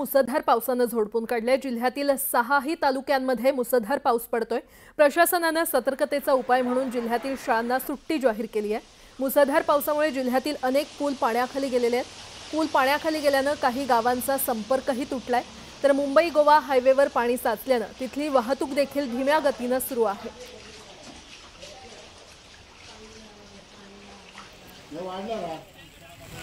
मुसळधार पावसाने झोडपून काढले। जिल्ह्यातील 6ही तालुक्यांमध्ये मुसळधार पाऊस पडतोय। प्रशासनाने सतर्कतेचा उपाय म्हणून जिल्ह्यातील शाळांना सुट्टी जाहीर केली आहे। मुसळधार पावसामुळे जिल्ह्यातील अनेक पूल पाण्याखाली गेलेले आहेत। पूल पाण्याखाली गेल्याने काही गावांचा संपर्कही तुटलाय, तर मुंबई गोवा हायवेवर पाणी साचल्याने तिथली वाहतूक देखील धीम्या गतीने सुरू आहे।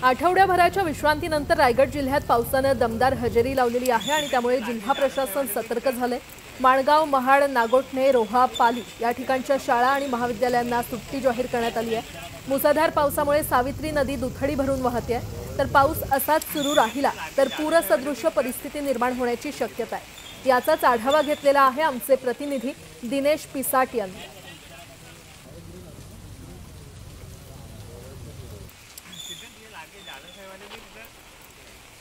आठवड्याभराच्या विश्रांतीनंतर रायगड जिल्ह्यात पावसाने दमदार हजेरी लावलेली आहे आणि त्यामुळे जिल्हा प्रशासन सतर्क झाले। माणगाव, महाड, नागोठणे, रोहा, पाली या ठिकाणच्या शाळा आणि महाविद्यालयांना सुट्टी जाहीर करण्यात आली आहे। मुसळधार पावसामुळे सावित्री नदी दुथडी भरून वाहते आहे, तर पाऊस असाच सुरू राहिला तर पूरसदृश परिस्थिती निर्माण होण्याची शक्यता आहे। याचाच आढावा घेतलेला आहे आमचे प्रतिनिधी दिनेश पिसाट यांनी।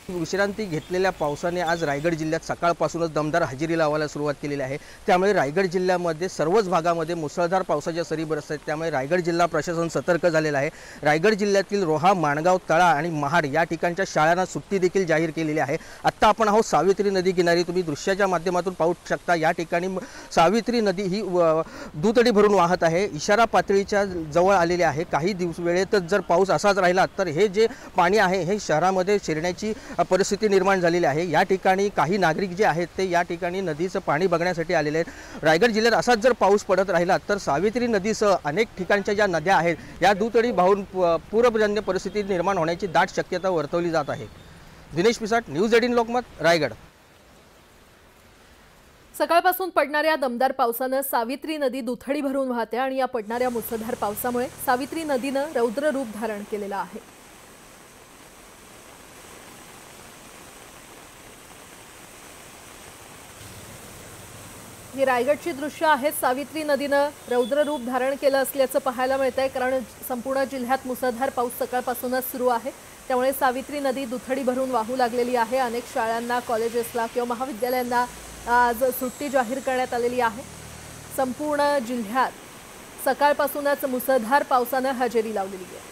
विश्रांती घेतलेल्या पावसाने आज रायगड जिल्ह्यात सकाळपासूनच दमदार हजेरी लावायला सुरुवात केलेली आहे। त्यामुळे रायगड जिल्ह्यामध्ये सर्वच भागामध्ये मुसळधार पावसाच्या सरी बरसत आहेत। त्यामुळे रायगड जिल्हा प्रशासन सतर्क झालेलं आहे। रायगड जिल्ह्यातील रोहा, माणगाव, तळा आणि महाड या ठिकाणच्या शाळांना सुट्टी देखील जाहीर केलेली आहे। आता आपण आहोत सावित्री नदी किनारी। तुम्ही दृश्याच्या माध्यमातून पाहू शकता, या ठिकाणी सावित्री नदी ही दुथडी भरून वाहत आहे, इशारा पातळीच्या जवळ आलेली आहे। काही वेळेतच जर पाऊस असाच राहिला तर हे जे पाणी आहे हे शहरामध्ये शिरण्याची परिस्थिती निर्माण झालेली आहे। या ठिकाणी काही नागरिक जे आहेत ते या ठिकाणी नदीचं पाणी बघण्यासाठी आलेले आहेत। रायगड जिल्ह्यात असाच जर पाऊस पडत राहिला तर सावित्री नदीसह अनेक ठिकाणच्या ज्या नद्या आहेत या दुथडी वाहून पूरजन्य परिस्थिती निर्माण होण्याची दाट शक्यता वर्तवली जात आहे। दिनेश पिसाट, न्यूज 18 लोकमत, रायगड। सकाळपासून पडणाऱ्या दमदार पावसाने सावित्री नदी दुथडी भरून वाहते आणि या पडणाऱ्या मुसळधार पावसामुळे सावित्री नदीने रौद्र रूप धारण केलेलं आहे। ही रायगडची दृश्य आहेत। सावित्री नदीने रौद्र रूप धारण केलं असल्याचं पाहायला मिळतंय, कारण संपूर्ण जिल्ह्यात मुसळधार पाऊस सकाळपासूनच सुरू आहे। त्यामुळे सावित्री नदी दुथडी भरून वाहू लागलेली आहे। अनेक शाळांना, कॉलेजेसला किंवा महाविद्यालयांना आज सुट्टी जाहीर करण्यात आलेली आहे। संपूर्ण जिल्ह्यात सकाळपासूनच मुसळधार पावसाने हजेरी लावलेली आहे।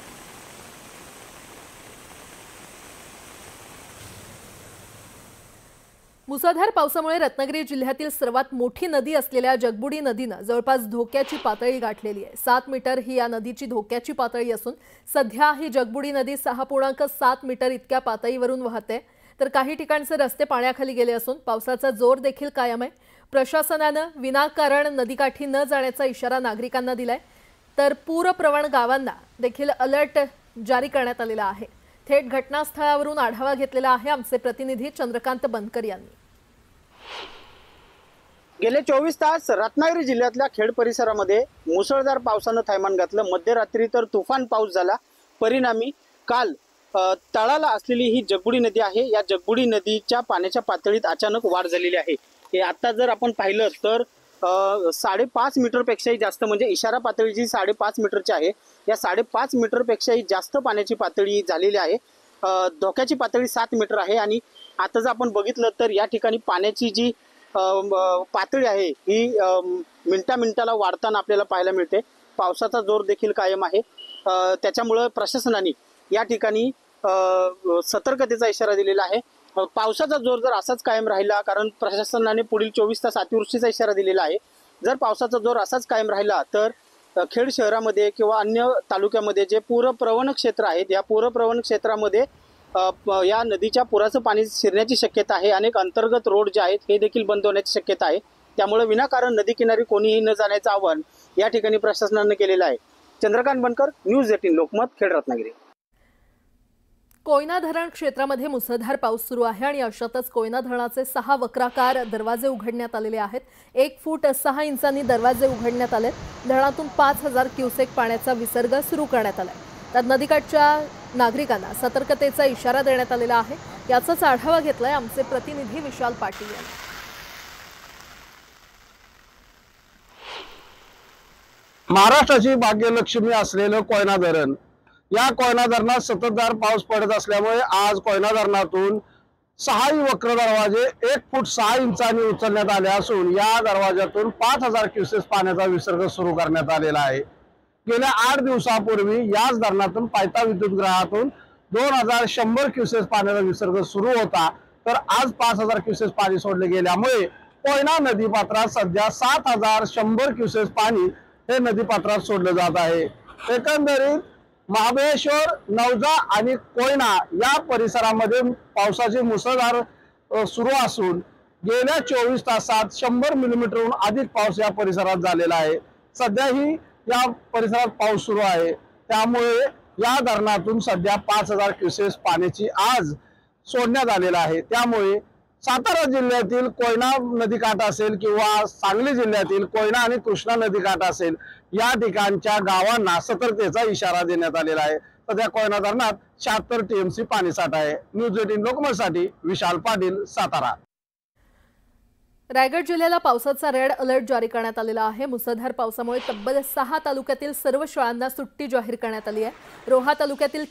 मुसळधार पावसामुळे रत्नागिरी जिल्ह्यातील सर्वात मोठी नदी असलेल्या जगबुडी नदीने जवळपास धोक्याची पातळी गाठलेली आहे। 7 मीटर ही या नदीची धोक्याची पातळी असून सध्या ही जगबुडी नदी 6.7 मीटर इतक्या पातळीवरून वाहते, तर काही ठिकाणचे रस्ते पाण्याखाली गेले असून पावसाचा जोर देखील कायम आहे। प्रशासनाने विनाकारण नदीकाठी न जाण्याचा इशारा नागरिकांना दिलाय, तर पूरप्रवण गावांना देखील अलर्ट जारी करण्यात आलेला आहे। थेट घटनास्थळावरून आढावा घेतलेला आहे आमचे प्रतिनिधी चंद्रकांत बनकर यांनी। गेले 24 तास रत्नागिरी जिल्ह्यातल्या खेड परिसरामध्ये मुसळधार पावसाने थैमान घातलं। मध्यरात्री तर तुफान पाऊस झाला। परिणामी काल तळाला असलेली ही जगबुडी नदी आहे, या जगबुडी नदीच्या पाण्याच्या पातळीत अचानक वाढ झालेली आहे। हे आता जर आपण पाहिलं तर 5.5 मीटरपेक्षाही जास्त, म्हणजे इशारा पातळी जी 5.5 मीटरची आहे, या 5.5 मीटरपेक्षाही जास्त पाण्याची पातळी झालेली आहे। धोक्याची पातळी 7 मीटर आहे आणि आता जर आपण बघितलं तर या ठिकाणी पाण्याची जी पातळी आहे ही मिनिटाला वाढताना आपल्याला पाहायला मिळते। पावसाचा जोर देखील कायम आहे, त्याच्यामुळे प्रशासनाने या ठिकाणी सतर्कतेचा इशारा दिलेला आहे। पावसाचा जोर जर असाच कायम राहिला, कारण प्रशासनाने पुढील 24 तास अतिवृष्टीचा इशारा दिलेला आहे, जर पावसाचा जोर असाच कायम राहिला तर खेड शहरामध्ये किंवा अन्य तालुक्यामध्ये जे पूरप्रवण क्षेत्र आहेत या पूरप्रवण क्षेत्रामध्ये या नदीच्या पुराचं पाणी शिरण्याची शक्यता आहे। अनेक अंतर्गत रोड जे आहेत हे देखील बंद होण्याची शक्यता आहे। त्यामुळे विनाकारण नदी किनारी कोणीही न जाण्याचं आवाहन या ठिकाणी प्रशासनाने केलेलं आहे। चंद्रकांत बनकर, न्यूज 18 लोकमत, खेड, रत्नागिरी। कोयना धरण क्षेत्रामध्ये मुसळधार पाऊस सुरू आहे आणि अशातच कोयना धरणाचे 6 वक्राकार दरवाजे उघडण्यात आलेले आहेत। 1 फूट 6 इंचांनी दरवाजे उघडण्यात आले। धरणातून 5000 क्युसेक पाण्याचा विसर्ग सुरू करण्यात आला। तर नदीकाठच्या नागरिकांना सतर्कतेचा इशारा देण्यात आलेला आहे। याचाच आढावा घेतलाय आमचे प्रतिनिधी विशाल पाटील यांनी। महाराष्ट्राची भाग्यलक्ष्मी असलेलं कोयना धरण, या कोयना धरणात सततधार पाऊस पडत असल्यामुळे आज कोयना धरणातून 6 वक्र दरवाजे 1 फूट 6 इंचांनी उचलण्यात आले असून या दरवाजातून 5000 क्युसेस पाण्याचा विसर्ग सुरू करण्यात आलेला आहे। गेल्या 8 दिवसापूर्वी याच धरणातून पायथा विद्युतगृहातून 2100 क्युसेस पाण्याचा विसर्ग सुरू होता, तर आज 5000 क्युसेस पाणी सोडले गेल्यामुळे कोयना नदीपात्रात सध्या 7100 क्युसेस पाणी हे नदीपात्रात सोडलं जात आहे। एकंदरीत महाबळेश्वर, नवजा आणि कोयना या परिसरामध्ये पावसाची मुसळधार सुरू असून गेल्या 24 तासात 100 मिलीमीटरहून अधिक पाऊस या परिसरात झालेला आहे। सध्याही या परिसरात पाऊस सुरू आहे, त्यामुळे या धरणातून सध्या 5000 क्युसेस पाण्याची आज सोडण्यात आलेलं आहे। त्यामुळे सातारा जिल्ह्यातील कोयना नदीकाठ असेल किंवा सांगली जिल्ह्यातील कोयना आणि कृष्णा नदीकाठ असेल या ठिकाणच्या गावांना सतर्कतेचा इशारा देण्यात आलेला आहे। सध्या कोयना धरणात 76 टीएमसी पाणीसाठा आहे। न्यूज 18 लोकमतसाठी विशाल पाटील, सातारा। रायगड जिल्ह्याला पावसाचा रेड अलर्ट जारी करण्यात आलेला आहे। मुसळधार पावसामुळे तब्बल 6 तालुक्यातील सर्व शाळांना सुट्टी जाहीर करण्यात आली आहे। रोहा तालुक्यातील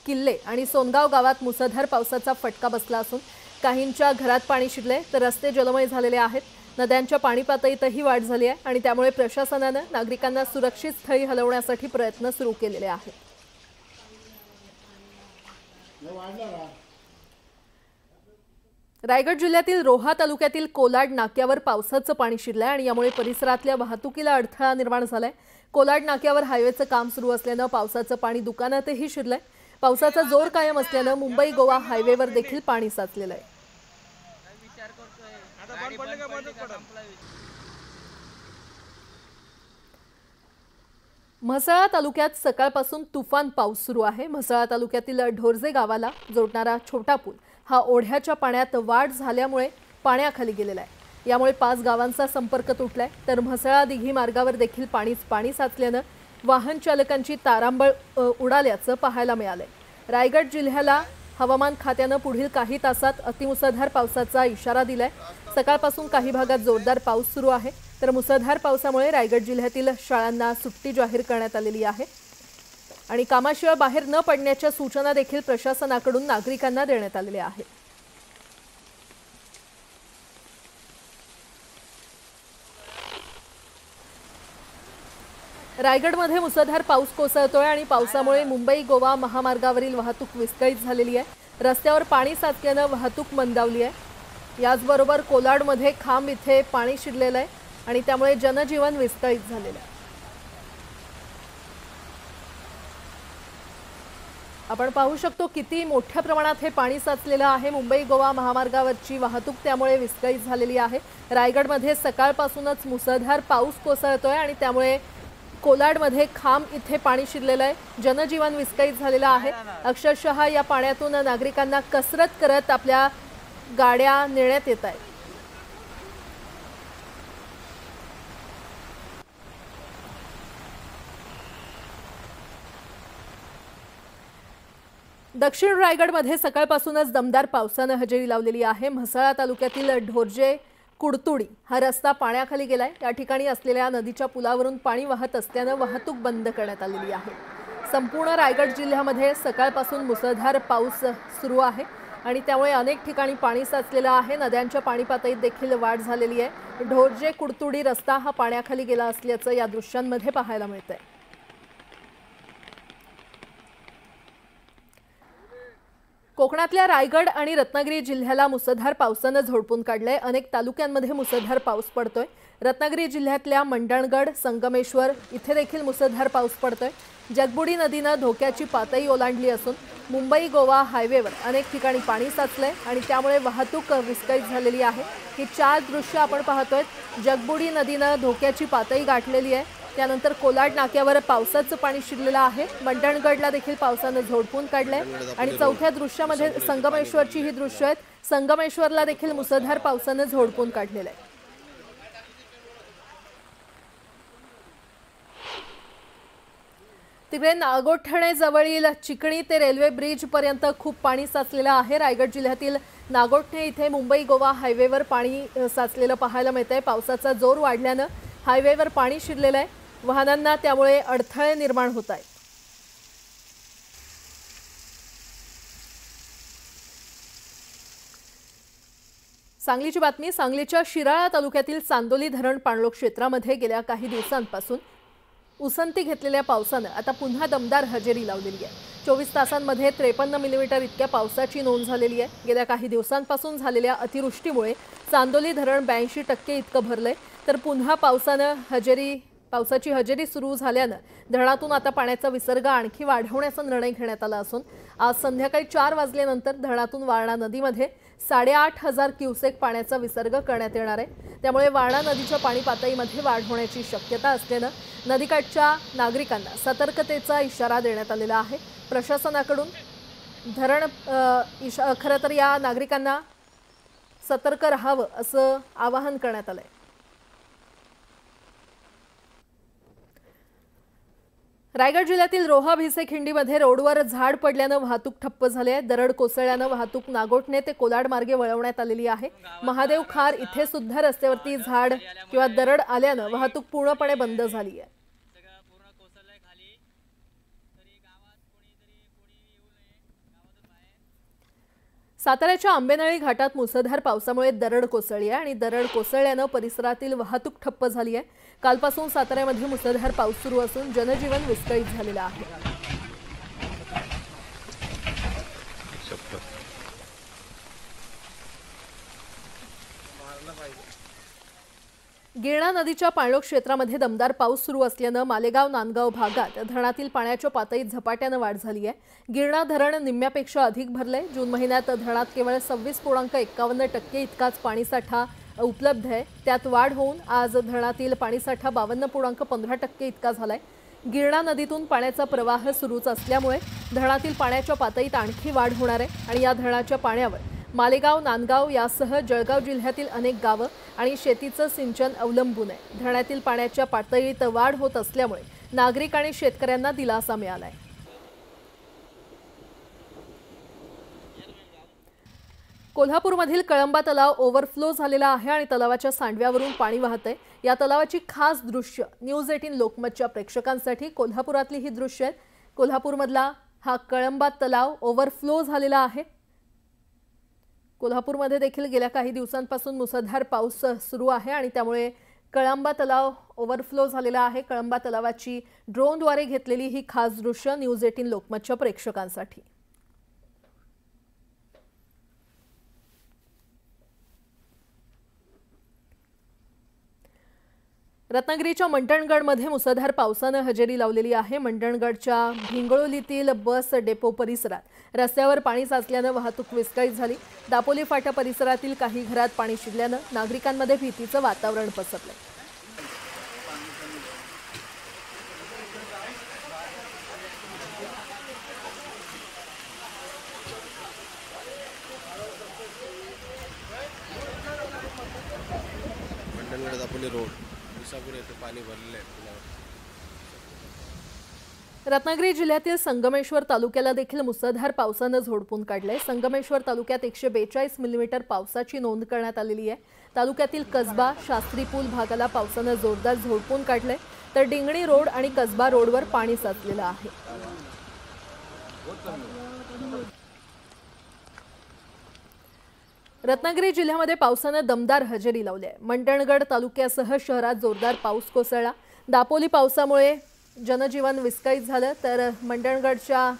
किल्ले आणि सोनगाव गावात मुसळधार पावसाचा फटका बसला असून काहींच्या घरात पाणी शिरले तर रस्ते जलमय झालेले आहेत। नद्यांच्या पाणी पातळीतही वाढ झाली आहे आणि त्यामुळे प्रशासनाने नागरिकांना सुरक्षित स्थळी हलवण्यासाठी प्रयत्न सुरू केलेले आहेत। रायगड जिल्ह्यातील रोहा तालुक्यातील कोलाड नाक्यावर पावसाचं पाणी शिरलंय आणि यामुळे परिसरातल्या वाहतुकीला अडथळा निर्माण झालाय। कोलाड नाक्यावर हायवेचं काम सुरू असल्यानं पावसाचं पाणी दुकानातही शिरलंय। पावसाचा जोर कायम असल्यानं मुंबई गोवा हायवेवर देखील पाणी साचलेलं आहे। म्हसळा तालुक्यात सकाळपासून तुफान पाऊस सुरू आहे। म्हसळा तालुक्यातील ढोरजे गावाला जोडणारा छोटा पूल हा ओढ्याच्या पाण्यात वाढ झाल्यामुळे पाण्याखाली गेलेला आहे। यामुळे 5 गावांचा संपर्क तुटलाय तर म्हसळा दिघी मार्गावर देखील पाणी साचल्यानं वाहन चालकांची तारांबळ उडाल्याचं पाहायला मिळालंय। रायगड जिल्ह्याला हवामान खात्यानं पुढील काही तासात अतिमुसळधार पावसाचा इशारा दिलाय। सकाळपासून काही भागात जोरदार पाऊस सुरू आहे तर मुसळधार पावसामुळे रायगड जिल्ह्यातील शाळांना सुट्टी जाहीर करण्यात आलेली आहे आणि कामाशिवाय बाहेर न पडण्याच्या सूचना देखील प्रशासनाकडून नागरिकांना देण्यात आलेल्या आहेत। रायगडमध्ये मुसळधार पाऊस कोसळतोय आणि पावसामुळे मुंबई गोवा महामार्गावरील वाहतूक विस्कळीत झालेली आहे। रस्त्यावर पाणी साचल्यानं वाहतूक मंदावली आहे। याचबरोबर कोलाडमध्ये खांब इथे पाणी शिरलेलं आहे आणि त्यामुळे जनजीवन विस्कळीत झालेलं आहे। आपण पाहू शकतो किती मोठ्या प्रमाणात हे पाणी साचलेलं आहे। मुंबई गोवा महामार्गावरची वाहतूक त्यामुळे विस्कळीत झालेली आहे। रायगडमध्ये सकाळपासूनच मुसळधार पाऊस कोसळतोय आणि त्यामुळे कोलाडमध्ये खांब इथे पाणी शिरलेलं आहे। जनजीवन विस्कळीत झालेलं आहे। अक्षरशः या पाण्यातून नागरिकांना कसरत करत आपल्या गाड्या नेण्यात येत आहेत। दक्षिण रायगडमध्ये सकाळपासूनच दमदार पावसाने हजेरी लावलेली आहे। म्हसळा तालुक्यातील ढोरजे कुडतुडी हा रस्ता पाण्याखाली गेलाय। या ठिकाणी असलेल्या नदीच्या पुलावरून पाणी वाहत असल्याने वाहतूक बंद करण्यात आलेली आहे। संपूर्ण रायगड जिल्ह्यामध्ये सकाळपासून मुसळधार पाऊस सुरू आहे आणि त्यामुळे अनेक ठिकाणी पाणी साचलेलं आहे। नद्यांच्या पाणी पातळीत देखील वाढ झालेली आहे। ढोरजे कुडतुडी रस्ता हा पाण्याखाली गेला असल्याचं या दृश्यांमध्ये पाहायला मिळतंय। कोकणातल्या रायगड आणि रत्नागिरी जिल्ह्याला मुसळधार पावसाने झोडपून काढले। अनेक तालुक्यांमध्ये मुसळधार पाऊस पडतोय। रत्नागिरी जिल्ह्यातल्या मंडणगड, संगमेश्वर इथे देखील मुसळधार पाऊस पडतोय। जगबुडी नदीने धोक्याची पातळी ओलांडली असून मुंबई गोवा हायवेवर अनेक ठिकाणी पाणी साचलंय आणि त्यामुळे वाहतूक विस्कळीत झालेली आहे। ही 4 दृश्य आपण पाहतोय। जगबुडी नदीने धोक्याची पातळी गाठलेली आहे। त्यानंतर कोलाड नाक्यावर पावसाचं पाणी शिरलेलं आहे। मंडणगडला देखील पावसाने झोडपून काढलंय आणि चौथ्या दृश्यामध्ये संगमेश्वरची ही दृश्य आहेत। संगमेश्वरला देखील मुसळधार पावसाने झोडपून काढलेलं आहे। तिकडे नागोठणे जवळील चिकणी ते रेल्वे ब्रिज पर्यंत खूप पाणी साचलेलं आहे। रायगड जिल्ह्यातील नागोठणे इथे मुंबई गोवा हायवेवर पाणी साचलेलं पाहायला मिळतंय। पावसाचा जोर वाढल्यानं हायवेवर पाणी शिरलेलं आहे। वाहनांना त्यामुळे अडथळे निर्माण होत आहेत। सांगलीची बातमी। सांगलीच्या शिराळा तालुक्यातील चांदोली धरण पाणलोट क्षेत्रामध्ये गेल्या काही दिवसांपासून उसंती घेतलेल्या पावसानं आता पुन्हा दमदार हजेरी लावलेली आहे। 24 तासांमध्ये 53 मिलीमीटर इतक्या पावसाची नोंद झालेली आहे। गेल्या काही दिवसांपासून झालेल्या अतिवृष्टीमुळे चांदोली धरण 82% इतकं भरलंय, तर पुन्हा पावसाची हजेरी सुरू झाल्यानं धरणातून आता पाण्याचा विसर्ग आणखी वाढवण्याचा निर्णय घेण्यात आला असून आज संध्याकाळी 4 वाजल्यानंतर धरणातून वारणा नदीमध्ये 8,500 क्युसेक पाण्याचा विसर्ग करण्यात येणार आहे। त्यामुळे वारणा नदीच्या पाणी पातळीमध्ये वाढ होण्याची शक्यता असल्यानं नदीकाठच्या नागरिकांना सतर्कतेचा इशारा देण्यात आलेला आहे। प्रशासनाकडून खरं तर या नागरिकांना सतर्क राहावं असं आवाहन करण्यात आलंय। रायगड जिल्ह्यातील रोहा भिसे खिंडीमध्ये रोडवर झाड पडल्यानं वाहतूक ठप्प झाली आहे। दरड कोसळल्यानं वाहतूक नागोठणे ते कोलाड मार्गे वळवण्यात आलेली आहे। महादेव खार इथे सुद्धा रस्त्यावरती झाड किंवा दरड आल्यानं वाहतूक पूर्णपणे बंद झाली आहे। साताऱ्याच्या आंबेनळी घाटात मुसळधार पावसामुळे दरड कोसळली आहे आणि दरड कोसळल्यानं परिसरातील वाहतूक ठप्प झाली आहे। कालपासून साताऱ्यामध्ये मुसळधार पाऊस सुरू असून जनजीवन विस्कळीत झालेलं आहे। गिरणा नदीच्या पाणलोट क्षेत्रामध्ये दमदार पाऊस सुरू असल्यानं मालेगाव नांदगाव भागात धरणातील पाण्याच्या पातळीत झपाट्यानं वाढ झाली आहे। गिरणा धरण निम्म्यापेक्षा अधिक भरले। जून महिन्यात धरणात केवळ 26.51% इतकाच पाणीसाठा उपलब्ध आहे। त्यात वाढ होऊन आज धरणातील पाणीसाठा 52.15% इतका झालाय। गिरणा नदीतून पाण्याचा प्रवाह सुरूच असल्यामुळे धरणातील पाण्याच्या पातळीत आणखी वाढ होणार आहे आणि या धरणाच्या पाण्यावर मालेगाव नांदगाव यासह जळगाव जिल्ह्यातील अनेक गावं आणि शेतीचं सिंचन अवलंबून आहे। धरणातील पाण्याच्या पातळीत वाढ होत असल्यामुळे नागरिक आणि शेतकऱ्यांना दिलासा मिळालाय। कोल्हापूरमधील कळंबा तलाव ओव्हरफ्लो झालेला आहे आणि तलावाच्या सांडव्यावरून पाणी वाहतंय। या तलावाची खास दृश्य न्यूज 18 लोकमतच्या प्रेक्षकांसाठी कोल्हापुरातली ही दृश्य आहेत। कोल्हापूरमधला हा कळंबा तलाव ओव्हरफ्लो झालेला आहे। कोल्हापूरमध्ये देखील गेल्या काही दिवसांपासून मुसळधार पाऊस सुरू आहे आणि त्यामुळे कळंबा तलाव ओव्हरफ्लो झालेला आहे। कळंबा तलावाची ड्रोनद्वारे घेतलेली ही खास दृश्य न्यूज 18 लोकमतच्या प्रेक्षकांसाठी। रत्नागिरीच्या मंडणगडमध्ये मुसळधार पावसानं हजेरी लावलेली आहे। मंडणगडच्या भिंगळोलीतील बस डेपो परिसरात रस्त्यावर पाणी साचल्यानं वाहतूक विस्कळीत झाली। दापोली फाटा परिसरातील काही घरात पाणी शिरल्यानं नागरिकांमध्ये भीतीचं वातावरण पसरलं। मंडणगड दापोली रोड पाणी भरलेलं आहे। रत्नागिरी जिल्ह्यातील संगमेश्वर तालुक्याला देखील मुसळधार पावसानं झोडपून काढले। संगमेश्वर तालुक्यात 142 मिलीमीटर पावसाची नोंद करण्यात आलेली आहे। तालुक्यातील कसबा शास्त्री पूल भागाला पावसानं जोरदार झोडपून काढले, तर डिंगणी रोड आणि कसबा रोडवर पाणी साचलेलं आहे। रत्नागिरी जिल्ह्यामध्ये पावसानं दमदार हजेरी लावली आहे। मंडणगड तालुक्यासह शहरात जोरदार पाऊस कोसळला। दापोली पावसामुळे जनजीवन विस्कळीत झालं, तर मंडणगडच्या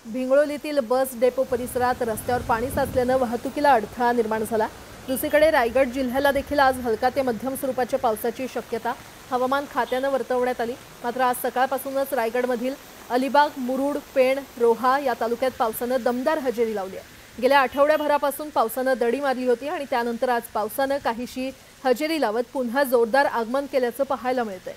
भिंगळोलीतील बस डेपो परिसरात रस्त्यावर पाणी साचल्यानं वाहतुकीला अडथळा निर्माण झाला। दुसरीकडे रायगड जिल्ह्याला देखील आज हलका ते मध्यम स्वरूपाच्या पावसाची शक्यता हवामान खात्यानं वर्तवण्यात आली। मात्र आज सकाळपासूनच रायगडमधील अलिबाग, मुरुड, पेण, रोहा या तालुक्यात पावसानं दमदार हजेरी लावली आहे। गेल्या आठवड्याभरापासून पावसानं दडी मारली होती आणि त्यानंतर आज पावसानं काहीशी हजेरी लावत पुन्हा जोरदार आगमन केल्याचं पाहायला मिळतंय।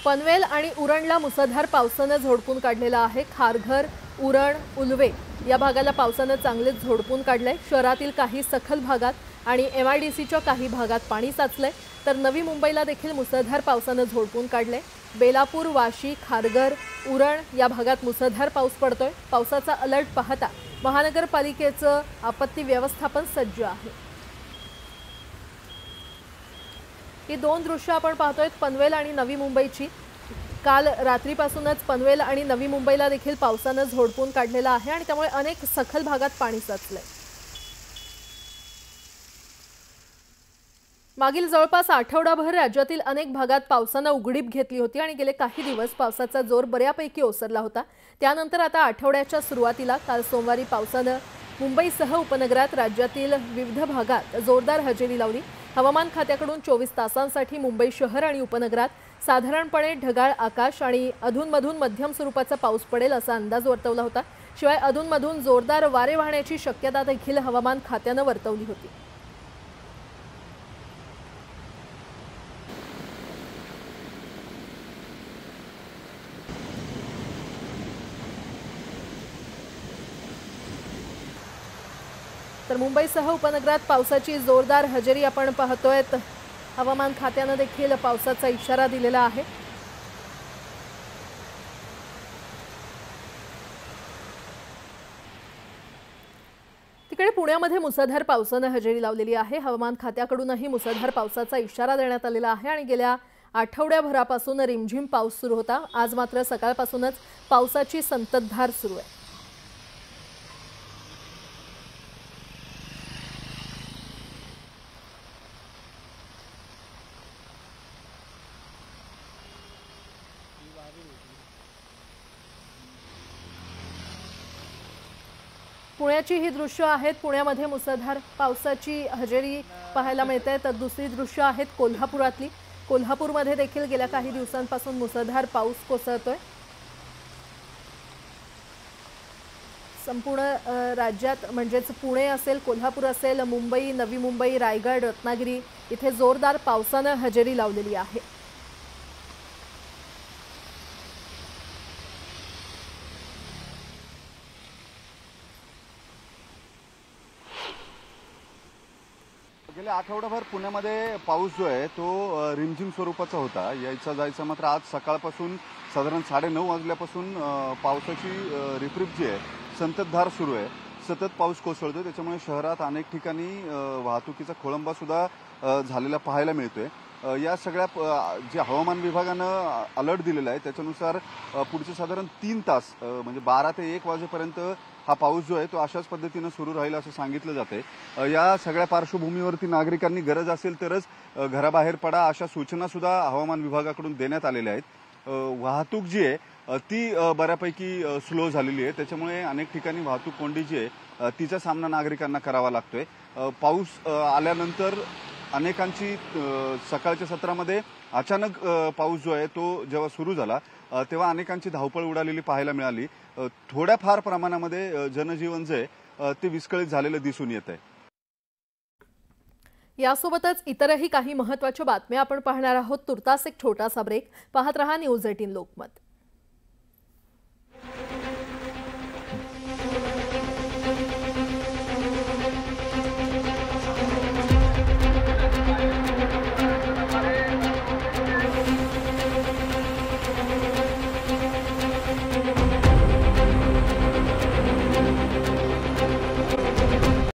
पनवेल आणि उरणला मुसळधार पावसानं झोडपून काढलेला आहे। खारघर, उरण, उलवे या भागाला पावसानं चांगलेच झोडपून काढलंय। शहरातील काही सखल भागात आणि MIDCच्या काही भागात पाणी साचलंय, तर नवी मुंबईला देखील मुसळधार पावसानं झोडपून काढलंय। बेलापूर, वाशी, खारघर, उरण या भागात मुसळधार पाऊस पडतोय। पावसाचा अलर्ट पाहता महानगरपालिकेचं आपत्ती व्यवस्थापन सज्ज आहे। ही दोन दृश्य आपण पाहतोय पनवेल आणि नवी मुंबईची। काल रात्रीपासूनच पनवेल आणि नवी मुंबईला देखील पावसानं झोडपून काढलेला आहे आणि त्यामुळे अनेक सखल भागात पाणी साचलंय। मागील जवळपास आठवडाभर राज्यातील अनेक भागात पावसानं उघडीप घेतली होती आणि गेले काही दिवस पावसाचा जोर बऱ्यापैकी ओसरला होता। त्यानंतर आता आठवड्याच्या सुरुवातीला काल सोमवारी पावसानं मुंबईसह उपनगरात राज्यातील विविध भागात जोरदार हजेरी लावली। हवामान खात्याकडून 24 तासांसाठी मुंबई शहर आणि उपनगरात साधारणपणे ढगाळ आकाश आणि अधूनमधून मध्यम स्वरूपाचा पाऊस पडेल असा अंदाज वर्तवला होता। शिवाय अधूनमधून जोरदार वारे वाहण्याची शक्यता देखील हवामान खात्यानं वर्तवली होती। तर मुंबईसह उपनगरात पावसाची जोरदार हजेरी आपण पाहतोय। हवामान खात्याने देखील पावसाचा इशारा दिलेला आहे। तिकडे पुण्यामध्ये मुसळधार पावसाने हजेरी लावलेली आहे। हवामान खात्याकडूनही मुसळधार पावसाचा इशारा देण्यात आलेला आहे आणि गेल्या आठवड्याभरापासून रिमझिम पाऊस सुरू होता। आज मात्र सकाळपासूनच पावसाची संततधार सुरू आहे। पुण्याची ही दृश्य आहेत। पुण्यामध्ये मुसळधार पावसाची हजेरी पाहायला मिळते। तर दुसरी दृश्य आहेत कोल्हापुरातली। कोल्हापूरमध्ये देखील गेल्या काही दिवसांपासून मुसळधार पाऊस कोसळतोय। संपूर्ण राज्यात म्हणजेच पुणे असेल, कोल्हापूर असेल, मुंबई, नवी मुंबई, रायगड, रत्नागिरी इथे जोरदार पावसाने हजेरी लावलेली आहे। गेल्या आठवडाभर पुण्यामध्ये पाऊस जो आहे तो रिमझिम स्वरूपाचा होता। यायचा जायचा मात्र आज सकाळपासून साधारण 9:30 वाजल्यापासून पावसाची रिपरिप जी आहे संततधार सुरू आहे। सतत पाऊस कोसळतोय, त्याच्यामुळे शहरात अनेक ठिकाणी वाहतुकीचा खोळंबा सुद्धा झालेला पाहायला मिळतोय। या सगळ्या जे हवामान विभागानं अलर्ट दिलेला आहे त्याच्यानुसार पुढचे साधारण 3 तास म्हणजे 12 ते 1 वाजेपर्यंत हा पाऊस जो आहे तो अशाच पद्धतीने सुरू राहील असं सांगितलं जातंय। या सगळ्या पार्श्वभूमीवरती नागरिकांनी गरज असेल तरच घराबाहेर पडा अशा सूचना सुद्धा हवामान विभागाकडून देण्यात आलेल्या आहेत। वाहतूक जी आहे ती बऱ्यापैकी स्लो झालेली आहे, त्याच्यामुळे अनेक ठिकाणी वाहतूक कोंडी जी आहे तिचा सामना नागरिकांना करावा लागतोय। पाऊस आल्यानंतर अनेकांची सकाळच्या सत्रामध्ये अचानक पाऊस जो आहे तो जेव्हा सुरू झाला तेव्हा अनेकांची धावपळ उडालेली पाहायला मिळाली। थोड्याफार प्रमाणामध्ये जनजीवन जे ते विस्कळीत झालेलं दिसून येत आहे। यासोबतच इतरही काही महत्त्वाच्या बातम्या आपण पाहणार आहोत। तुर्तास एक छोटासा ब्रेक। पाहत रहा न्यूज 18 लोकमत।